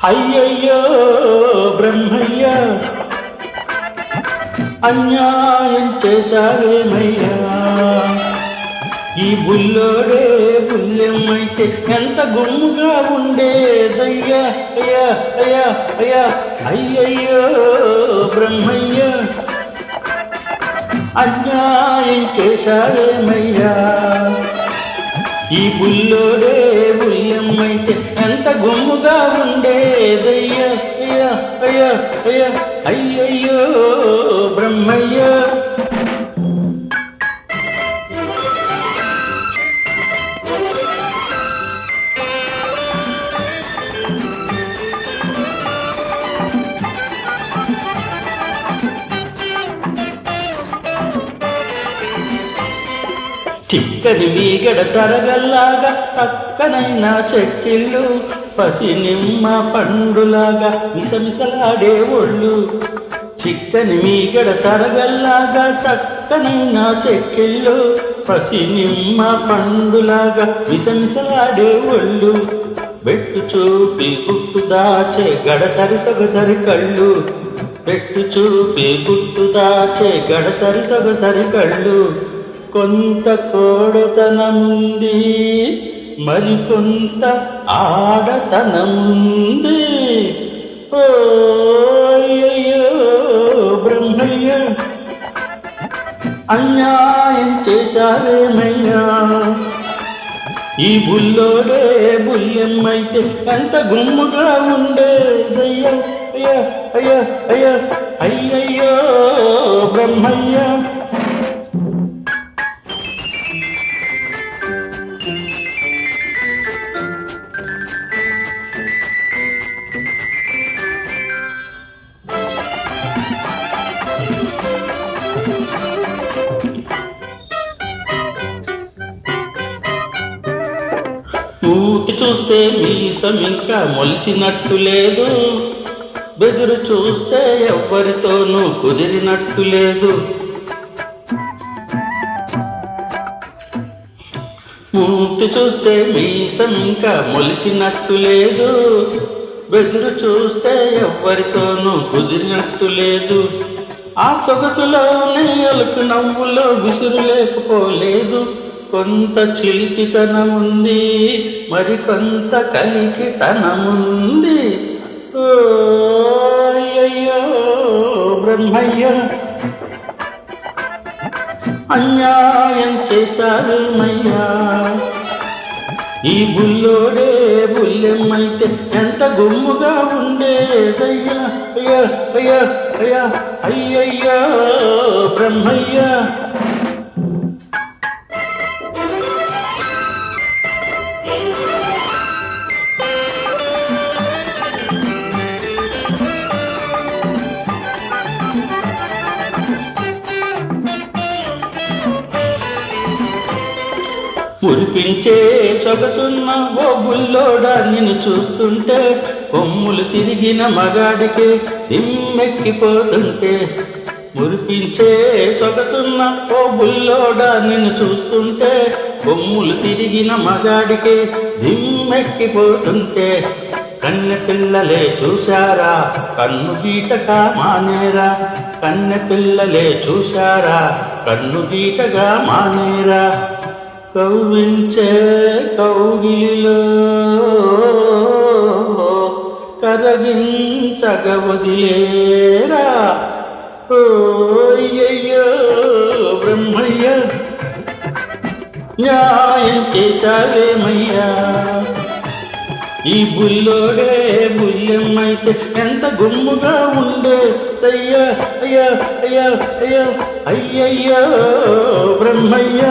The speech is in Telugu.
అయ్యయ్యో బ్రహ్మయ్య, అన్యాయం చేశావేమయ్యా. ఈ బుల్లోడే బుల్లెమ్మైతే ఎంత గుమ్ముగా ఉండేదయ్యా. అయ్యా అయ్యా అయ్యా అయ్యయ్యో బ్రహ్మయ్య, అన్యాయం చేశావేమయ్యా. ఈ బుల్లోడే బుల్లెమ్మైతే ఎంత గుమ్ముగా ఉండేదయ్యా. అయ్యా అయ్యా అయ్యా అయ్యయ్యో బ్రహ్మయ్య. చిక్కని మీగడ తరగల్లాగా చక్కనైన చెక్కిళ్ళు, పసి నిమ్మ పండులాగా మిసమిసలాడే ఒళ్ళు. చిక్కని మీగడ తరగల్లాగా చక్కనైన చెక్కిళ్ళు, పసి నిమ్మ పండులాగా మిసమిసలాడే ఒళ్ళు. బెట్టు చూపి గుట్టు దాచే గడసరి సొగసరి కళ్ళు, బెట్టు చూపి గుట్టు దాచే గడసరి సొగసరి కళ్ళు. కొంత కోడతనముంది, మరికొంత ఆడతనముంది. ఓ అయ్యయ్యో బ్రహ్మయ్య, అన్యాయం చేశావేమయ్యా. ఈ బుల్లోడే బుల్లెమ్మైతే ఎంత గుమ్ముగా ఉండేదయ్యా. అయ్యా అయ్యా అయ్యా అయ్యయ్యో బ్రహ్మయ్య. మూతి చూస్తే మీసం ఇంకా మొలిచినట్టు లేదు, బెదురు చూస్తే ఎవ్వరితోనూ కుదిరినట్టు లేదు. మూతి చూస్తే మీసం ఇంకా మొలిచినట్టు లేదు, బెదురు చూస్తే ఎవ్వరితోనూ కుదిరినట్టు లేదు. ఆ సొగసులోనే అలుకు నవ్వులో విసురు లేకపోలేదు. కొంత చిలిపితనముంది, మరికొంత కలికితనముంది. ఓ అయ్యయ్యో బ్రహ్మయ్య, అన్యాయం చేశావేమయ్యా. ఈ బుల్లోడే బుల్లెమ్మైతే ఎంత గుమ్ముగా ఉండేదయ్యా. అయ్యా అయ్యా అయ్యా అయ్యయ్యో బ్రహ్మయ్య. మురిపించే సొగసున్న ఓ బుల్లోడా, నిన్ను చూస్తుంటే కొమ్ములు తిరిగిన మగాడికి దిమ్మెక్కిపోతుంటే. మురిపించే సొగసున్న ఓ బుల్లోడా, నిన్ను చూస్తుంటే కొమ్ములు తిరిగిన మగాడికి దిమ్మెక్కిపోతుంటే. కన్నె పిల్లలే చూశారా కన్ను గీటగా మానేరా, కన్నె పిల్లలే చూశారా కన్ను గీటగా మానేరా. కవ్వించే కౌగిలిలో కరగించగ వదిలేరా. ఓ అయ్యయ్యో బ్రహ్మయ్య, న్యాయం చేశావేమయ్యా. ఈ బుల్లోడే బుల్లెమ్మైతే ఎంత గుమ్ముగా ఉండేదయ్యా. అయ్యా అయ్యా అయ్యా అయ్యయ్యో బ్రహ్మయ్య.